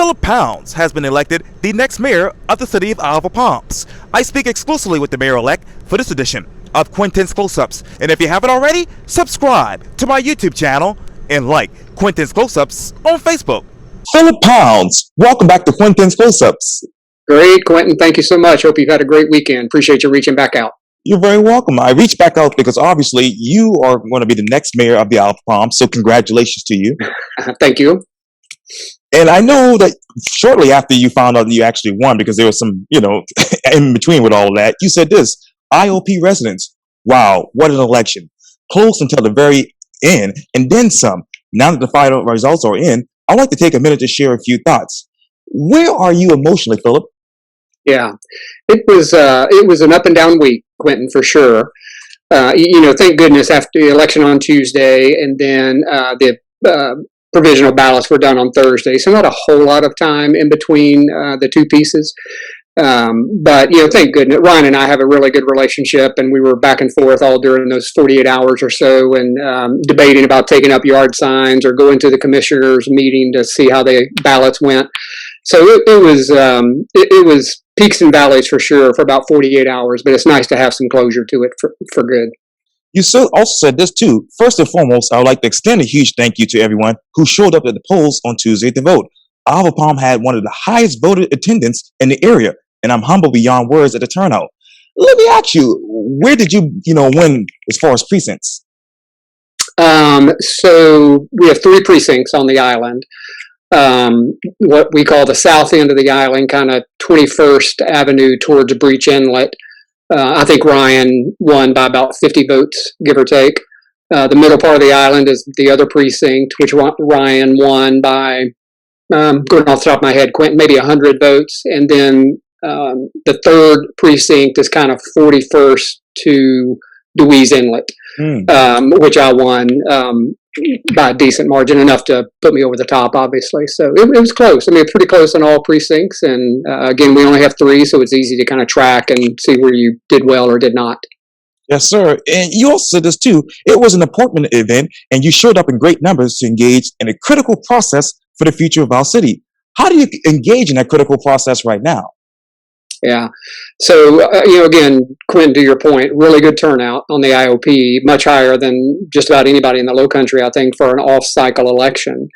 Phillip has been elected the next mayor of the city of Isle of Palms. I speak exclusively with the mayor-elect for this edition of Quintin's Close-Ups. And if you haven't already, subscribe to my YouTube channel and like Quintin's Close-Ups on Facebook. Phillip, welcome back to Quintin's Close-Ups. Great, Quintin. Thank you so much. Hope you've had a great weekend. Appreciate you reaching back out. You're very welcome. I reached back out because obviously you are going to be the next mayor of the Isle of Palms, so congratulations to you. Thank you. And I know that shortly after you found out that you actually won, because there was some, in between with all of that, you said this: IOP residents, wow, what an election. Close until the very end, and then some. Now that the final results are in, I'd like to take a minute to share a few thoughts. Where are you emotionally, Phillip? Yeah, it was an up and down week, Quintin, for sure. Thank goodness after the election on Tuesday, and then the provisional ballots were done on Thursday, so not a whole lot of time in between the two pieces. But thank goodness. Ryan and I have a really good relationship, and we were back and forth all during those 48 hours or so, and debating about taking up yard signs or going to the commissioners' meeting to see how the ballots went. So it was peaks and valleys for sure for about 48 hours, but it's nice to have some closure to it for good. You also said this too. First and foremost, I would like to extend a huge thank you to everyone who showed up at the polls on Tuesday to vote. Isle of Palms had one of the highest voted attendance in the area, and I'm humbled beyond words at the turnout. Let me ask you, where did you, win as far as precincts? So we have 3 precincts on the island. What we call the south end of the island, kind of 21st Avenue towards Breach Inlet. I think Ryan won by about 50 votes, give or take. The middle part of the island is the other precinct, which Ryan won by, going off the top of my head, Quintin, maybe 100 votes. And then the third precinct is kind of 41st to Dewey's Inlet, which I won by a decent margin, enough to put me over the top, obviously. So it was close. I mean, pretty close in all precincts. And again, we only have 3, so it's easy to kind of track and see where you did well or did not. Yes, sir. And you also said this too. It was an important event, and you showed up in great numbers to engage in a critical process for the future of our city. How do you engage in that critical process right now? Yeah. So, again, Quintin, to your point, really good turnout on the IOP, much higher than just about anybody in the Low Country, I think, for an off-cycle election,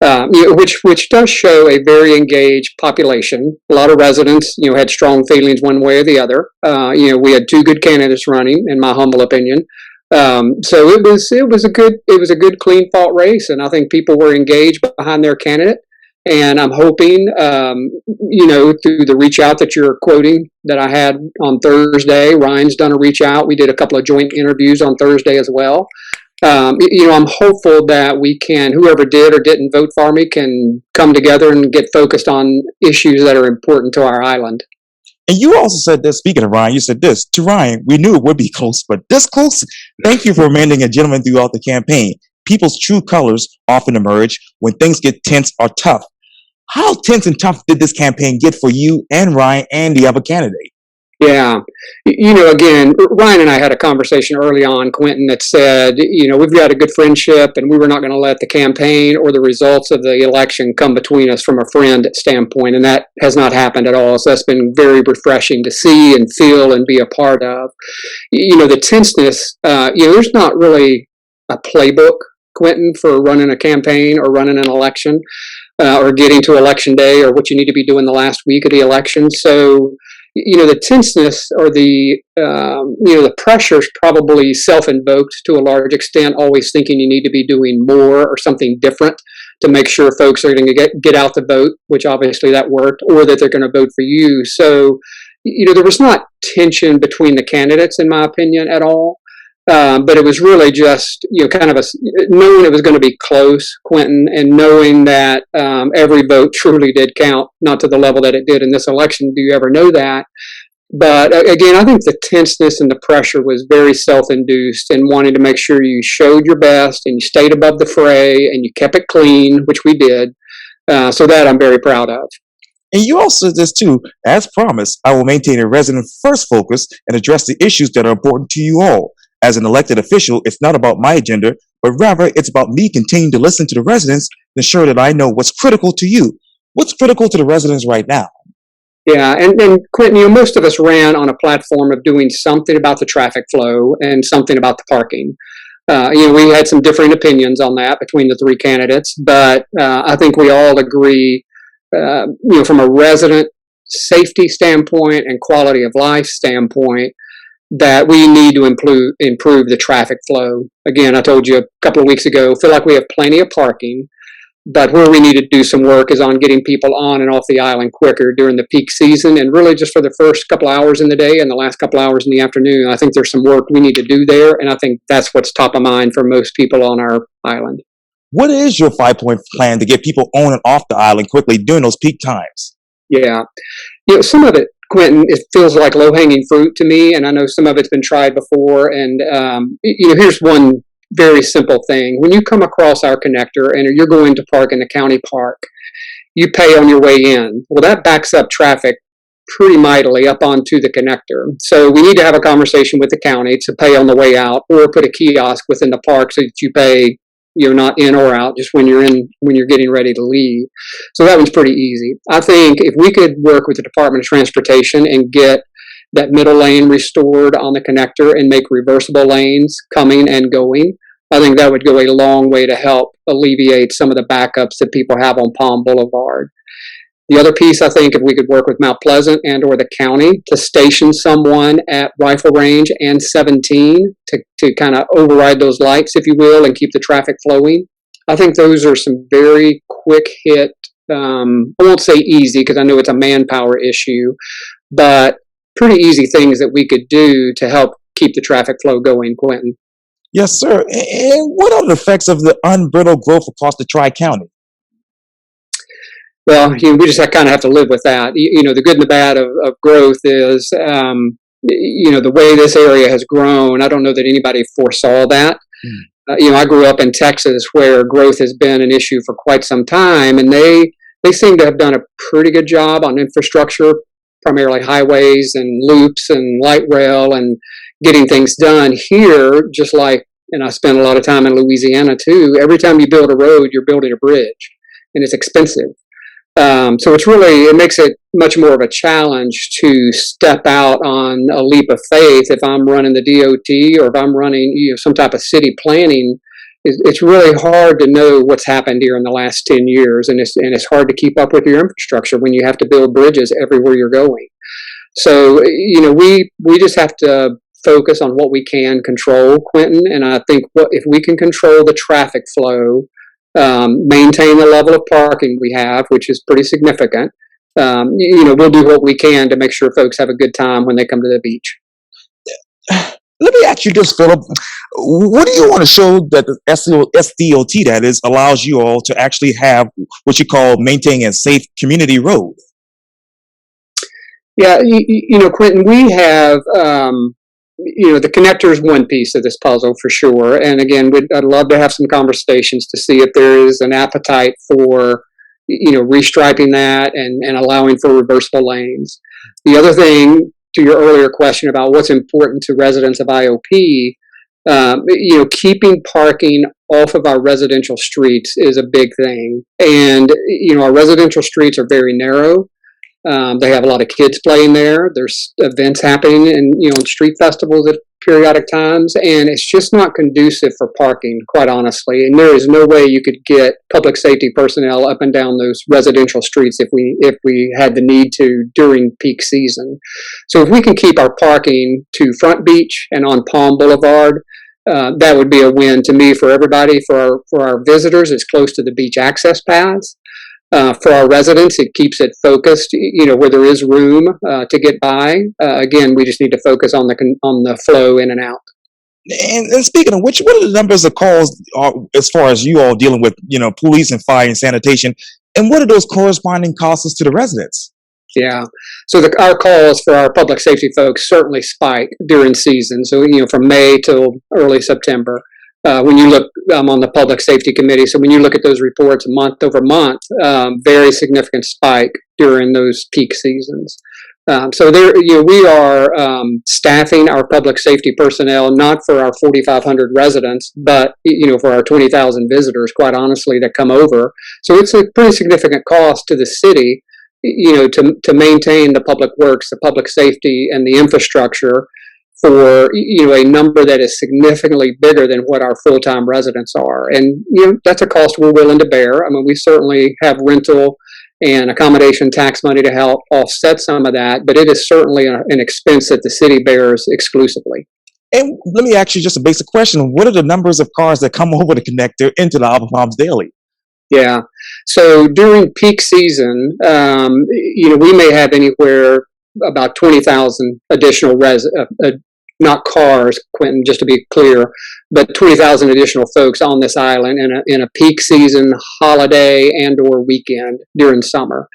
which does show a very engaged population. A lot of residents, had strong feelings one way or the other. We had 2 good candidates running, in my humble opinion. So it was a good, clean fought race, and I think people were engaged behind their candidate. And I'm hoping, through the reach out that you're quoting that I had on Thursday, Ryan's done a reach out. We did a couple of joint interviews on Thursday as well. I'm hopeful that we can, whoever did or didn't vote for me, can come together and get focused on issues that are important to our island. And you also said this, speaking of Ryan, you said this to Ryan: we knew it would be close, but this close. Thank you for remaining a gentleman throughout the campaign. People's true colors often emerge when things get tense or tough. How tense and tough did this campaign get for you and Ryan and the other candidate? Yeah. Again, Ryan and I had a conversation early on, Quintin, that said, we've got a good friendship and we were not going to let the campaign or the results of the election come between us from a friend standpoint. And that has not happened at all. So that's been very refreshing to see and feel and be a part of. The tenseness, there's not really a playbook, Quintin, for running a campaign or running an election or getting to election day or what you need to be doing the last week of the election. So, the tenseness or the pressure is probably self-invoked to a large extent, always thinking you need to be doing more or something different to make sure folks are going to get out the vote, which obviously that worked, or that they're going to vote for you. So, there was not tension between the candidates, in my opinion, at all. But it was really just, kind of knowing it was going to be close, Quintin, and knowing that every vote truly did count, not to the level that it did in this election. Do you ever know that? But again, I think the tenseness and the pressure was very self-induced, and wanting to make sure you showed your best and you stayed above the fray and you kept it clean, which we did. So that I'm very proud of. And you also said this too: as promised, I will maintain a resident-first focus and address the issues that are important to you all. As an elected official, it's not about my agenda, but rather it's about me continuing to listen to the residents and ensure that I know what's critical to you. What's critical to the residents right now? Yeah, and Quintin, most of us ran on a platform of doing something about the traffic flow and something about the parking. We had some differing opinions on that between the three candidates, but I think we all agree, from a resident safety standpoint and quality of life standpoint, that we need to improve the traffic flow. Again, I told you a couple of weeks ago, feel like we have plenty of parking, but where we need to do some work is on getting people on and off the island quicker during the peak season, and really just for the first couple hours in the day and the last couple hours in the afternoon. I think there's some work we need to do there, and I think that's what's top of mind for most people on our island. What is your 5-point plan to get people on and off the island quickly during those peak times? Yeah. Some of it, Quintin, it feels like low-hanging fruit to me, and I know some of it's been tried before, and here's one very simple thing. When you come across our connector and you're going to park in the county park, you pay on your way in. Well, that backs up traffic pretty mightily up onto the connector. So we need to have a conversation with the county to pay on the way out, or put a kiosk within the park so that you pay, not in or out, just when you're getting ready to leave. So that one's pretty easy. I think if we could work with the Department of Transportation and get that middle lane restored on the connector and make reversible lanes coming and going, I think that would go a long way to help alleviate some of the backups that people have on Palm Boulevard. The other piece, I think, if we could work with Mount Pleasant and or the county to station someone at Rifle Range and 17 to kind of override those lights, if you will, and keep the traffic flowing. I think those are some very quick hit, I won't say easy because I know it's a manpower issue, but pretty easy things that we could do to help keep the traffic flow going, Quintin. Yes, sir. And what are the effects of the unbridled growth across the Tri-County? Well, we just kind of have to live with that. The good and the bad of growth is, the way this area has grown. I don't know that anybody foresaw that. I grew up in Texas where growth has been an issue for quite some time, and they seem to have done a pretty good job on infrastructure, primarily highways and loops and light rail and getting things done here, just like, and I spent a lot of time in Louisiana too. Every time you build a road, you're building a bridge, and it's expensive. So it makes it much more of a challenge to step out on a leap of faith. If I'm running the DOT or if I'm running some type of city planning, it's really hard to know what's happened here in the last 10 years, and it's hard to keep up with your infrastructure when you have to build bridges everywhere you're going. So we just have to focus on what we can control, Quintin, and I think if we can control the traffic flow, maintain the level of parking we have, which is pretty significant, we'll do what we can to make sure folks have a good time when they come to the beach. Let me ask you this, Phillip. What do you want to show that the SDOT, that is, allows you all to actually have what you call maintaining a safe community road? Yeah, Quintin, we have, the connector is one piece of this puzzle for sure. And again, I'd love to have some conversations to see if there is an appetite for, restriping that and allowing for reversible lanes. The other thing, to your earlier question about what's important to residents of IOP, keeping parking off of our residential streets is a big thing. And, our residential streets are very narrow. They have a lot of kids playing there. There's events happening and, street festivals at periodic times, and it's just not conducive for parking, quite honestly. And there is no way you could get public safety personnel up and down those residential streets if we had the need to during peak season. So if we can keep our parking to Front Beach and on Palm Boulevard, that would be a win to me for everybody. For our visitors, it's close to the beach access paths. For our residents, it keeps it focused, where there is room to get by. Again, we just need to focus on the flow in and out. And speaking of which, what are the numbers of calls as far as you all dealing with, police and fire and sanitation? And what are those corresponding costs to the residents? Yeah. So our calls for our public safety folks certainly spike during season. So, from May till early September. When you look, I'm on the public safety committee, so when you look at those reports month over month, very significant spike during those peak seasons. So there, we are staffing our public safety personnel not for our 4,500 residents, but for our 20,000 visitors, quite honestly, that come over. So it's a pretty significant cost to the city, to maintain the public works, the public safety, and the infrastructure for a number that is significantly bigger than what our full-time residents are. And that's a cost we're willing to bear. I mean, we certainly have rental and accommodation tax money to help offset some of that, but it is certainly an expense that the city bears exclusively. And let me ask you just a basic question. What are the numbers of cars that come over the connector into the Alva Palms daily? Yeah. So during peak season, we may have anywhere about 20,000 additional not cars, Quintin, just to be clear, but 20,000 additional folks on this island in a peak season holiday and or weekend during summer.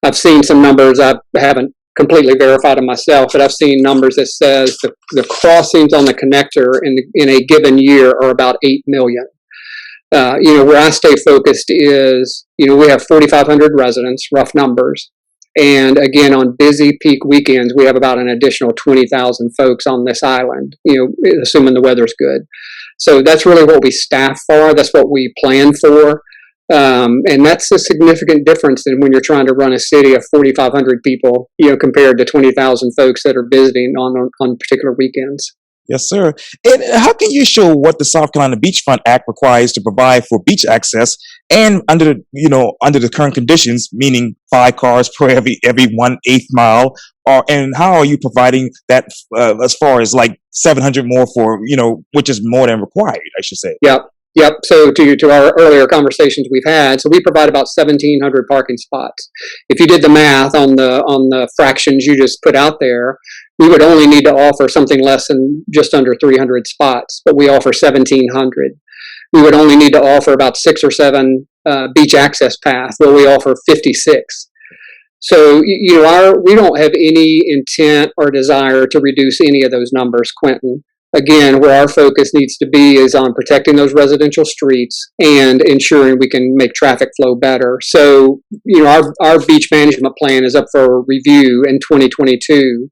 I've seen some numbers. I haven't completely verified them myself, but I've seen numbers that says the crossings on the connector in a given year are about 8 million. Where I stay focused is, we have 4,500 residents, rough numbers. And again, on busy peak weekends, we have about an additional 20,000 folks on this island, assuming the weather's good. So that's really what we staff for. That's what we plan for. And that's a significant difference than when you're trying to run a city of 4,500 people, compared to 20,000 folks that are visiting on particular weekends. Yes, sir. And how can you show what the South Carolina Beachfront Act requires to provide for beach access, and under the current conditions, meaning 5 cars per every 1/8 mile, and how are you providing that as far as like 700 more for which is more than required, I should say. Yep. So to our earlier conversations we've had, so we provide about 1,700 parking spots. If you did the math on the fractions you just put out there, we would only need to offer something less than just under 300 spots, but we offer 1,700. We would only need to offer about 6 or 7 beach access paths, where we offer 56. So we don't have any intent or desire to reduce any of those numbers, Quintin. Again, where our focus needs to be is on protecting those residential streets and ensuring we can make traffic flow better. So, our beach management plan is up for review in 2022.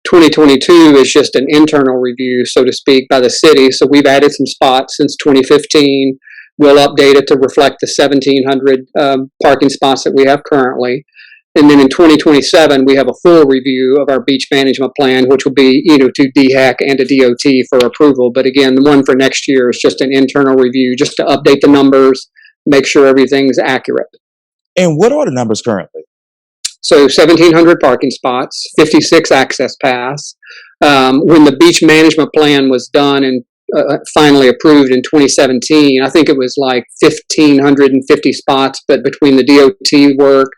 2022 is just an internal review, so to speak, by the city. So we've added some spots since 2015. We'll update it to reflect the 1,700 parking spots that we have currently. And then in 2027, we have a full review of our beach management plan, which will be, to DHEC and to DOT for approval. But again, the one for next year is just an internal review, just to update the numbers, make sure everything's accurate. And what are the numbers currently? So 1,700 parking spots, 56 access paths. When the beach management plan was done and finally approved in 2017, I think it was like 1,550 spots, but between the DOT work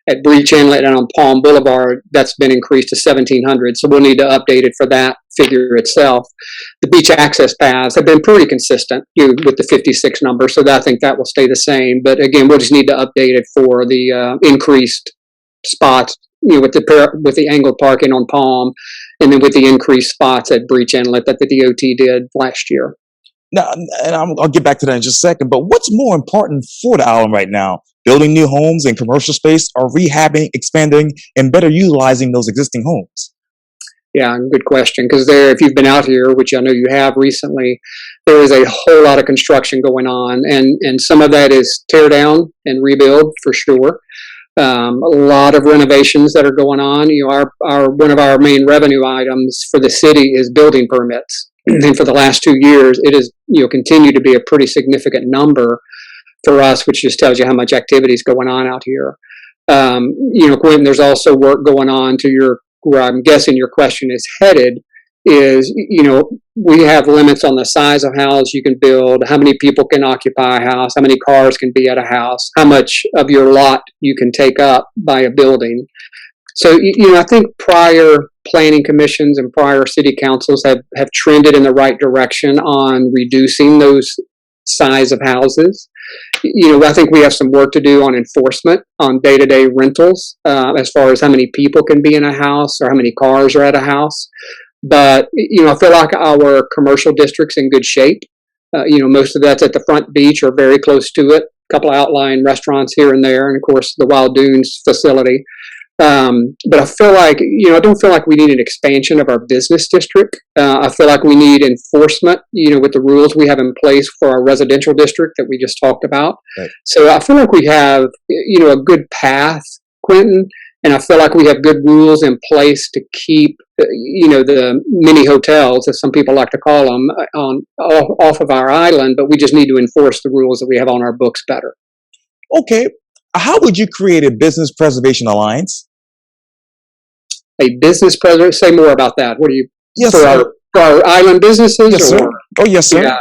at Breach Inlet and on Palm Boulevard, that's been increased to 1,700. So we'll need to update it for that figure itself. The beach access paths have been pretty consistent with the 56 number, so I think that will stay the same. But again, we'll just need to update it for the increased spots, with the angled parking on Palm, and then with the increased spots at Breach Inlet that the DOT did last year. Now, and I'll get back to that in just a second, but what's more important for the island right now? Building new homes and commercial space, or rehabbing, expanding, and better utilizing those existing homes? Yeah, good question. Because if you've been out here, which I know you have recently, there is a whole lot of construction going on, and some of that is tear down and rebuild for sure. A lot of renovations that are going on. One of our main revenue items for the city is building permits, and for the last 2 years, it has continued to be a pretty significant number for us, which just tells you how much activity is going on out here. Quintin, there's also work going on where I'm guessing your question is headed, is, we have limits on the size of house you can build, how many people can occupy a house, how many cars can be at a house, how much of your lot you can take up by a building. So, I think prior planning commissions and prior city councils have trended in the right direction on reducing those size of houses. I think we have some work to do on enforcement on day-to-day rentals, as far as how many people can be in a house or how many cars are at a house. But, I feel like our commercial district's in good shape. Most of that's at the front beach or very close to it. A couple of outlying restaurants here and there, and of course the Wild Dunes facility. But I feel like, I don't feel like we need an expansion of our business district. I feel like we need enforcement, with the rules we have in place for our residential district that we just talked about. Right. So I feel like we have, a good path, Quentin, and I feel like we have good rules in place to keep, the mini hotels, as some people like to call them, off of our island. But we just need to enforce the rules that we have on our books better. Okay. How would you create a business preservation alliance? A business president. Say more about that. What do you Yes, for sir. our island businesses? Yes, sir. Oh, yes, sir. Yeah.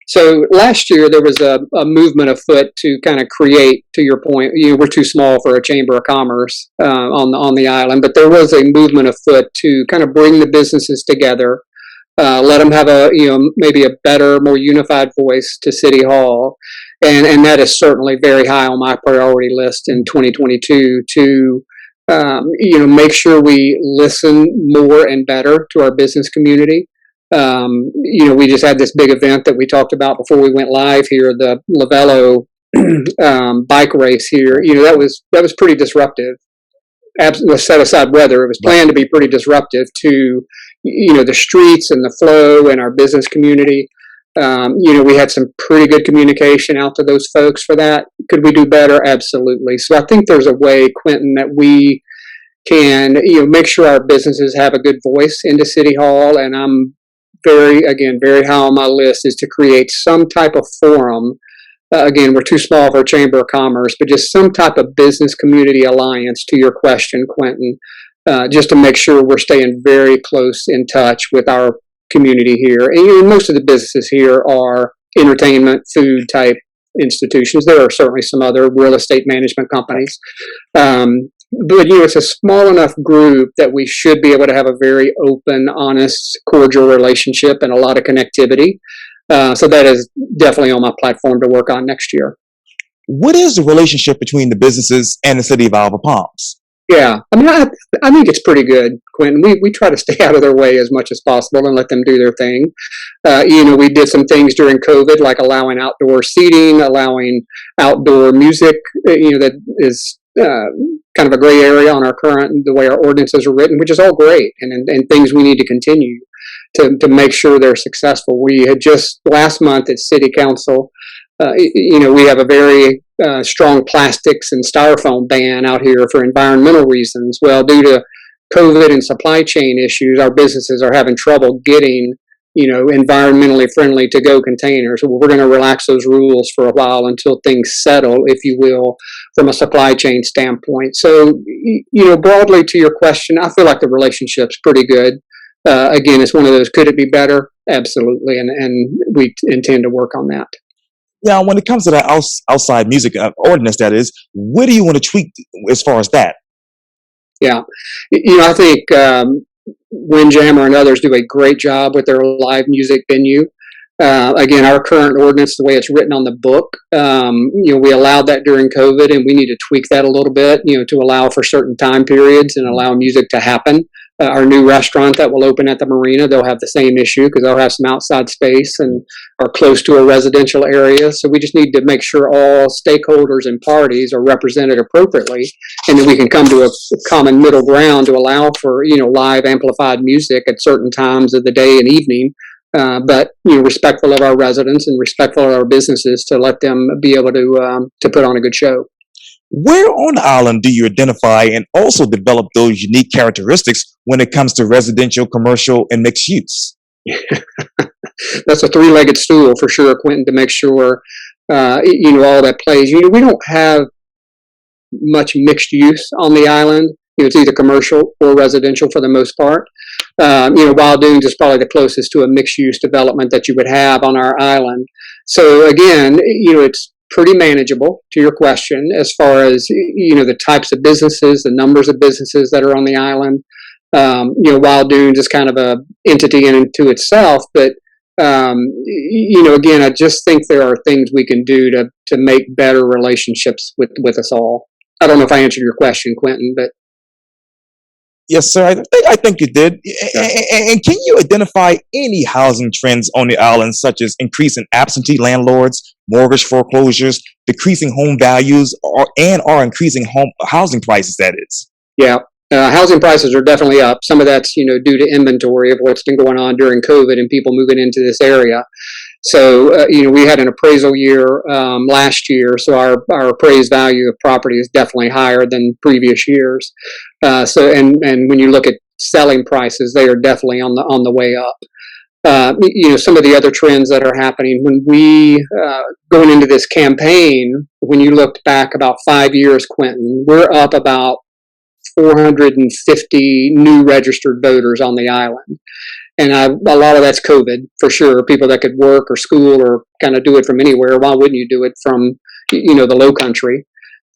So last year there was a movement afoot to kind of create. To your point, we're too small for a chamber of commerce on the island, but there was a movement afoot to kind of bring the businesses together, let them have maybe a better, more unified voice to City Hall, and that is certainly very high on my priority list in 2022 to make sure we listen more and better to our business community. We just had this big event that we talked about before we went live here, the Lavello bike race here. That was pretty disruptive. Let's set aside weather. It was planned to be pretty disruptive to, the streets and the flow and our business community. We had some pretty good communication out to those folks for that. Could we do better? Absolutely. So I think there's a way, Quentin, that we can, make sure our businesses have a good voice into City Hall. And I'm very high on my list is to create some type of forum. Again, we're too small for a chamber of commerce, but just some type of business community alliance, to your question, Quentin, just to make sure we're staying very close in touch with our community here. And most of the businesses here are entertainment, food type institutions. There are certainly some other real estate management companies. But it's a small enough group that we should be able to have a very open, honest, cordial relationship and a lot of connectivity. So that is definitely on my platform to work on next year. What is the relationship between the businesses and the city of Isle of Palms? Yeah, I mean, I think it's pretty good, Quentin. We try to stay out of their way as much as possible and let them do their thing. We did some things during COVID, like allowing outdoor seating, allowing outdoor music. That is kind of a gray area on the way our ordinances are written, which is all great, and things we need to continue to make sure they're successful. We had just last month at City Council, we have a very strong plastics and styrofoam ban out here for environmental reasons. Well, due to COVID and supply chain issues, our businesses are having trouble getting, environmentally friendly to-go containers. Well, we're going to relax those rules for a while until things settle, if you will, from a supply chain standpoint. So, broadly to your question, I feel like the relationship's pretty good. Again, it's one of those, could it be better? Absolutely. And we intend to work on that. Now, when it comes to that outside music ordinance, that is, what do you want to tweak as far as that? Yeah. I think Windjammer and others do a great job with their live music venue. Again, our current ordinance, the way it's written on the book, we allowed that during COVID, and we need to tweak that a little bit, to allow for certain time periods and allow music to happen. Our new restaurant that will open at the marina, they'll have the same issue because they'll have some outside space and are close to a residential area. So we just need to make sure all stakeholders and parties are represented appropriately, and that we can come to a common middle ground to allow for, live amplified music at certain times of the day and evening. But respectful of our residents and respectful of our businesses to let them be able to put on a good show. Where on the island do you identify and also develop those unique characteristics when it comes to residential, commercial, and mixed use? That's a three-legged stool for sure, Quentin, to make sure all that plays. We don't have much mixed use on the island. It's either commercial or residential for the most part. Wild Dunes is probably the closest to a mixed-use development that you would have on our island. So again, it's pretty manageable, to your question, as far as the types of businesses, the numbers of businesses that are on the island. Wild Dunes is kind of a entity into itself, but again, I just think there are things we can do to make better relationships with us all. I don't know if I answered your question, Quentin, but yes, sir. I think you did. And can you identify any housing trends on the island, such as increasing absentee landlords, mortgage foreclosures, decreasing home values, or increasing home housing prices? That is. Yeah. Housing prices are definitely up. Some of that's, due to inventory of what's been going on during COVID and people moving into this area. So, we had an appraisal year last year, so our appraised value of property is definitely higher than previous years. And when you look at selling prices, they are definitely on the way up. Some of the other trends that are happening when we going into this campaign, when you looked back about 5 years, Quintin, we're up about 450 new registered voters on the island. And a lot of that's COVID for sure. People that could work or school or kind of do it from anywhere. Why wouldn't you do it from, the low country?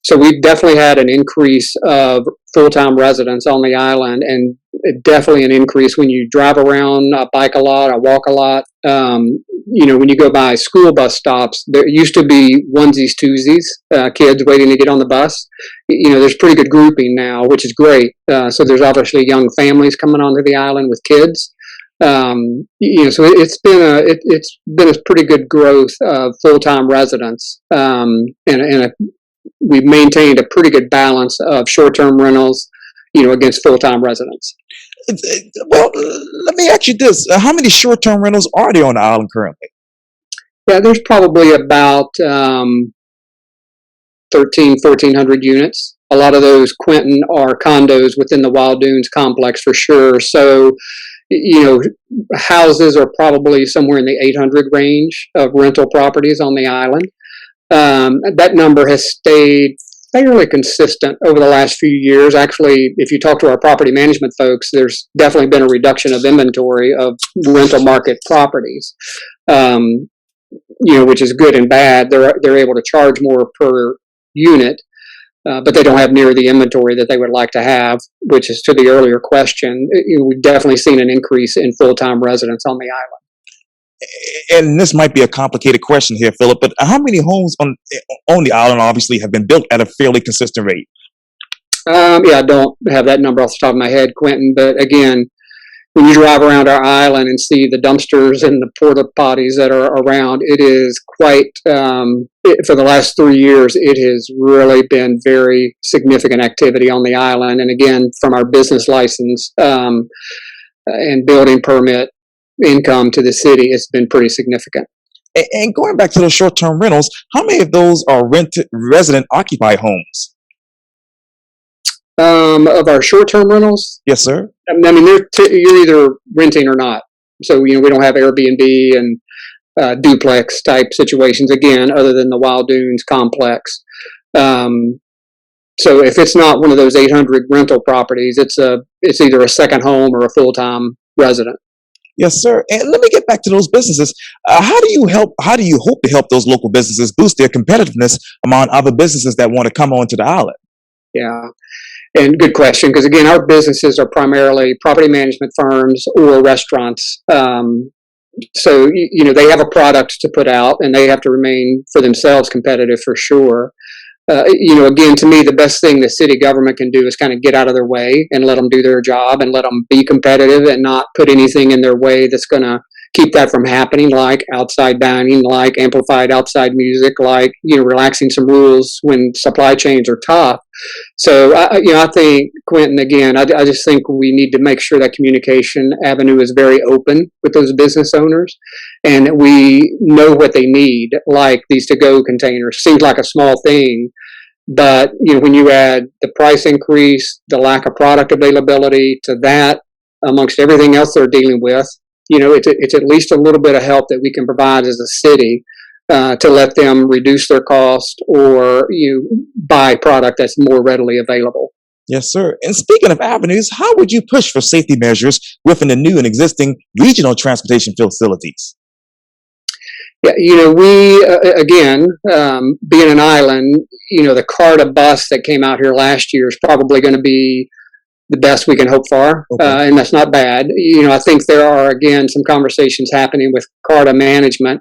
So we've definitely had an increase of full-time residents on the island, and definitely an increase when you drive around, bike a lot, I walk a lot. When you go by school bus stops, there used to be onesies, twosies, kids waiting to get on the bus. There's pretty good grouping now, which is great. So there's obviously young families coming onto the island with kids. So it's been a pretty good growth of full-time residents, we've maintained a pretty good balance of short-term rentals, against full-time residents. Well, let me ask you this: how many short-term rentals are there on the island currently? Yeah, there's probably about 1,400 units. A lot of those, Quintin, are condos within the Wild Dunes complex for sure. So, houses are probably somewhere in the 800 range of rental properties on the island. That number has stayed fairly consistent over the last few years. Actually, if you talk to our property management folks, there's definitely been a reduction of inventory of rental market properties, which is good and bad. They're able to charge more per unit, but they don't have near the inventory that they would like to have, which is to the earlier question. We've definitely seen an increase in full-time residents on the island. And this might be a complicated question here, Phillip, but how many homes on the island obviously have been built at a fairly consistent rate? I don't have that number off the top of my head, Quintin, but again, when you drive around our island and see the dumpsters and the porta potties that are around, it is quite, for the last 3 years, it has really been very significant activity on the island. And again, from our business license and building permit income to the city, it's been pretty significant. And going back to those short-term rentals, how many of those are rented, resident occupied homes? Of our short-term rentals? Yes, sir. I mean, you're either renting or not. So, we don't have Airbnb and duplex type situations, again, other than the Wild Dunes complex. So if it's not one of those 800 rental properties, it's either a second home or a full-time resident. Yes, sir. And let me get back to those businesses. How do you hope to help those local businesses boost their competitiveness among other businesses that want to come onto the island? Yeah. And good question, because again, our businesses are primarily property management firms or restaurants. So, they have a product to put out and they have to remain for themselves competitive for sure. Again, to me, the best thing the city government can do is kind of get out of their way and let them do their job and let them be competitive and not put anything in their way that's going to keep that from happening, like outside dining, like amplified outside music, like, relaxing some rules when supply chains are tough. So, I think, Quintin, again, I just think we need to make sure that communication avenue is very open with those business owners and that we know what they need, like these to-go containers. Seems like a small thing, but, when you add the price increase, the lack of product availability to that, amongst everything else they're dealing with, it's at least a little bit of help that we can provide as a city to let them reduce their cost or buy product that's more readily available. Yes, sir. And speaking of avenues, how would you push for safety measures within the new and existing regional transportation facilities? Yeah, we, again, being an island, the CARTA bus that came out here last year is probably going to be the best we can hope for, Okay. and that's not bad. I think there are, again, some conversations happening with CARTA management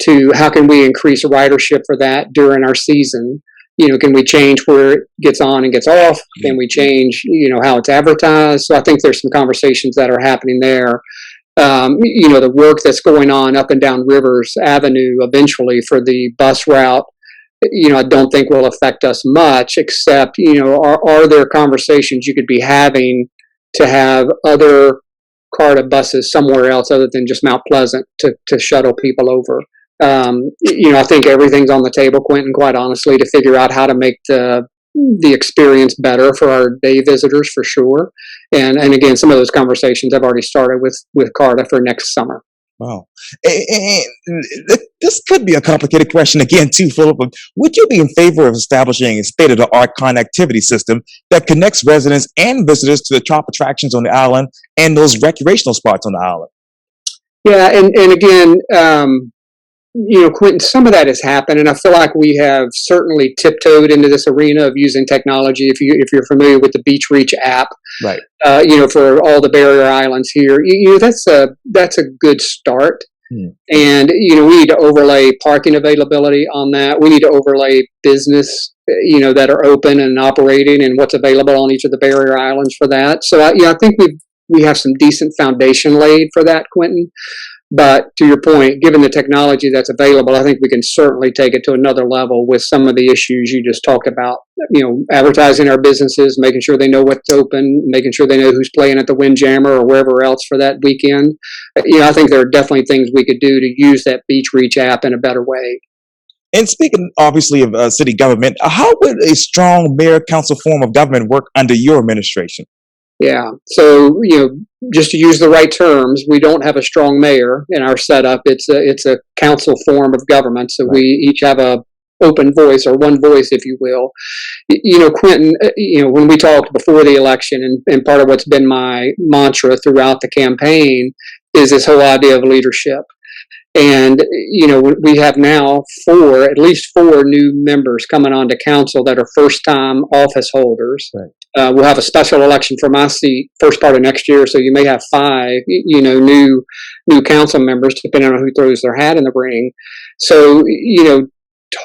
to how can we increase ridership for that during our season. Can we change where it gets on and gets off? Can we change, how it's advertised? So I think there's some conversations that are happening there. The work that's going on up and down Rivers Avenue eventually for the bus route I don't think will affect us much, except, are there conversations you could be having to have other CARTA buses somewhere else other than just Mount Pleasant to shuttle people over? I think everything's on the table, Quintin, quite honestly, to figure out how to make the experience better for our day visitors, for sure. And again, some of those conversations I've already started with CARTA for next summer. Wow. And this could be a complicated question again, too, Philip. But would you be in favor of establishing a state-of-the-art connectivity system that connects residents and visitors to the top attractions on the island and those recreational spots on the island? Yeah, and again, Quintin, some of that has happened, and I feel like we have certainly tiptoed into this arena of using technology. If you're familiar with the Beach Reach app, Right. For all the barrier islands here, that's a good start. And we need to overlay parking availability on that. We need to overlay business, that are open and operating, and what's available on each of the barrier islands for that. So I think we have some decent foundation laid for that, Quintin. But to your point, given the technology that's available, I think we can certainly take it to another level with some of the issues you just talked about. Advertising our businesses, making sure they know what's open, making sure they know who's playing at the Windjammer or wherever else for that weekend. I think there are definitely things we could do to use that Beach Reach app in a better way. And speaking, obviously, of city government, how would a strong mayor-council form of government work under your administration? Yeah. So, just to use the right terms, we don't have a strong mayor in our setup. It's a council form of government. So Right. we each have a open voice, or one voice, if you will. Quintin, when we talked before the election, and part of what's been my mantra throughout the campaign is this whole idea of leadership. And, we have now at least four new members coming onto council that are first-time office holders. Right. We'll have a special election for my seat first part of next year, so you may have five, new council members, depending on who throws their hat in the ring. So,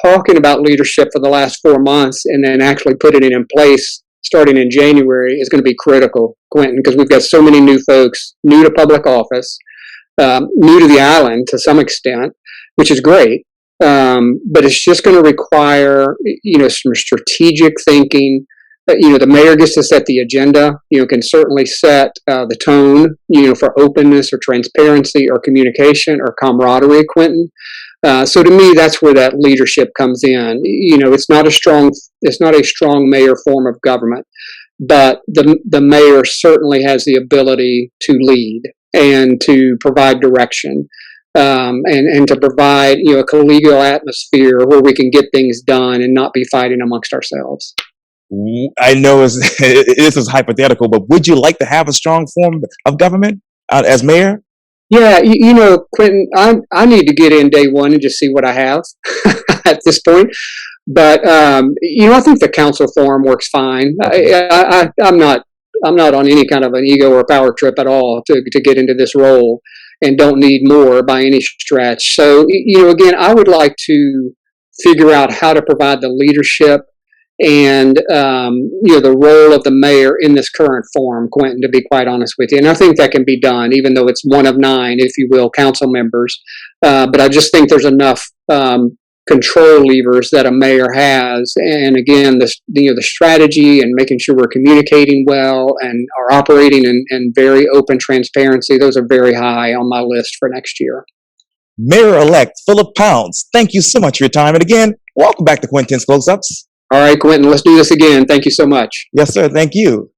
talking about leadership for the last 4 months and then actually putting it in place starting in January is going to be critical, Quintin, because we've got so many new folks, new to public office, new to the island to some extent, which is great. But it's just going to require, some strategic thinking. The mayor gets to set the agenda, can certainly set the tone, for openness or transparency or communication or camaraderie, Quintin. So to me, that's where that leadership comes in. It's not a strong mayor form of government, but the mayor certainly has the ability to lead and to provide direction. And to provide, a collegial atmosphere where we can get things done and not be fighting amongst ourselves. I know this is hypothetical, but would you like to have a strong form of government as mayor? Yeah, Quintin, I need to get in day one and just see what I have at this point. But I think the council form works fine. I'm not on any kind of an ego or power trip at all to get into this role, and don't need more by any stretch. So again, I would like to figure out how to provide the leadership and the role of the mayor in this current form, Quintin, to be quite honest with you. And I think that can be done, even though it's one of 9, if you will, council members. But I just think there's enough control levers that a mayor has. And again, the strategy and making sure we're communicating well and are operating in very open transparency, those are very high on my list for next year. Mayor-elect Phillip Pounds, thank you so much for your time. And again, welcome back to Quintin's Close-Ups. All right, Quintin, let's do this again. Thank you so much. Yes, sir. Thank you.